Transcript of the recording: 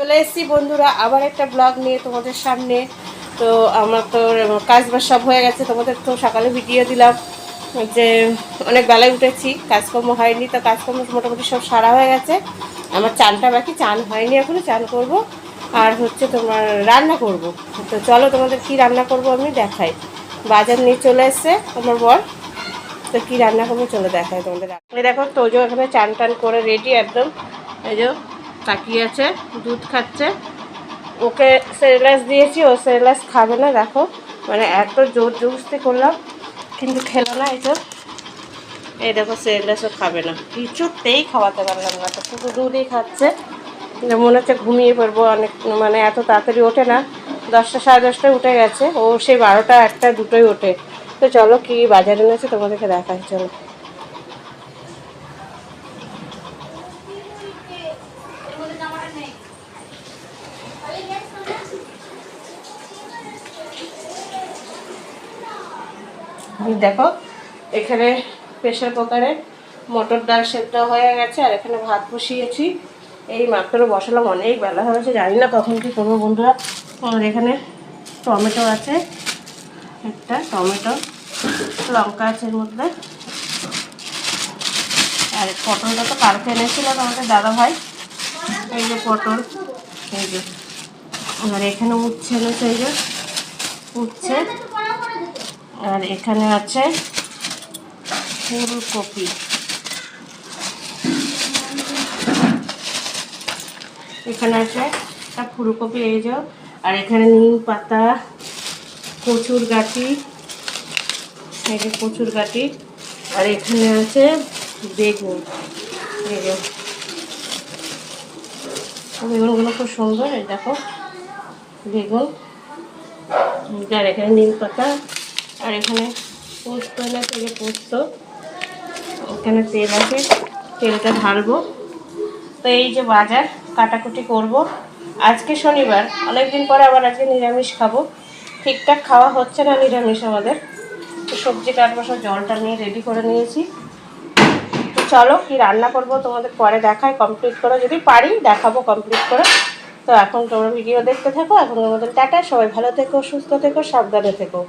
চলে এসেছি বন্ধুরা আবার একটা ব্লগ নিয়ে তোমাদের সামনে। তো আমার তো কাজবাজ সব হয়ে গেছে, তোমাদের তো সকালে ভিডিও দিলাম যে অনেক বেলায় উঠেছি, কাজকর্ম হয়নি। তো কাজকর্ম মোটামুটি সব সারা হয়ে গেছে। আমার চানটা বাকি, চান হয়নি এখনো, চান করব। আর হচ্ছে তোমার রান্না করব। তো চলো তোমাদের কি রান্না করব আমি দেখাই। বাজার নিয়ে চলে এসছে আমার বর, তো কী রান্না করবো চলো দেখাই তোমাদের। এই দেখো তোজো এখানে চান টান করে রেডি একদম। এই যে তাকিয়ে আছে, দুধ খাচ্ছে। ওকে সেরেলাস দিয়েছি, ও সেরেলাস খাবে না। দেখো মানে এত জোর জবরদস্তি করলাম কিন্তু খেলো না। এই দেখো সেরেলাসও খাবে না, কিছুতেই খাওয়াতে পারলাম না। তো শুধু দুধই খাচ্ছে। মনে হচ্ছে ঘুমিয়ে পড়বো অনেক, মানে এত তাড়াতাড়ি ওঠে না। 10টা সাড়ে 10টায় উঠে গেছে, ও সেই 12টা 1টা 2টোয় ওঠে। তো চলো কি বাজারে এনেছে তোমাদেরকে দেখাই চলো। দেখো এখানে প্রেশার কুকারে মটর ডাল সেদ্ধ হয়ে গেছে, আর এখানে ভাত বসিয়েছি। এই মাত্র বসালাম, অনেক বেলা হয়েছে, জানি না কখন কী করবো বন্ধুরা। আর এখানে টমেটো আছে, একটা টমেটো, লঙ্কা আছে এর মধ্যে। আর পটলটা তো কালকে এনেছিল আমাদের দাদা ভাই। এই যে পটল, এই যে। আর এখানে উচ্ছে এনেছে, এই যে উচ্ছে। আর এখানে আছে ফুলকপি, এখানে আছে একটা ফুলকপি, এই যে। আর এখানে নিম পাতা, কচুর গাঁটি, এই যে কচুর গাঁটি। আর এখানে আছে বেগুন, এই যে বেগুনগুলো খুব সুন্দর, এই দেখো বেগুন। আর এখানে নিম পাতা। আর এখানে পোস্ত আছে, যে পোস্ত। এখানে তেল আছে, তেলটা ঢালবো। তো এই যে বাজার কাটাকুটি করব। আজকে শনিবার, অনেকদিন পরে আবার আজকে নিরামিষ খাবো। ঠিকঠাক খাওয়া হচ্ছে না নিরামিষ আমাদের। তো সবজি কাটবো, সব জলটা নিয়ে রেডি করে নিয়েছি। তো চলো কি রান্না করব তোমাদের পরে দেখাই, কমপ্লিট করে যদি পারি দেখাবো কমপ্লিট করে। তো এখন তোমরা ভিডিও দেখতে থাকো। এখন তোমাদের টাটা, সবাই ভালো থেকো, সুস্থ থেকো, সাবধানে থেকো।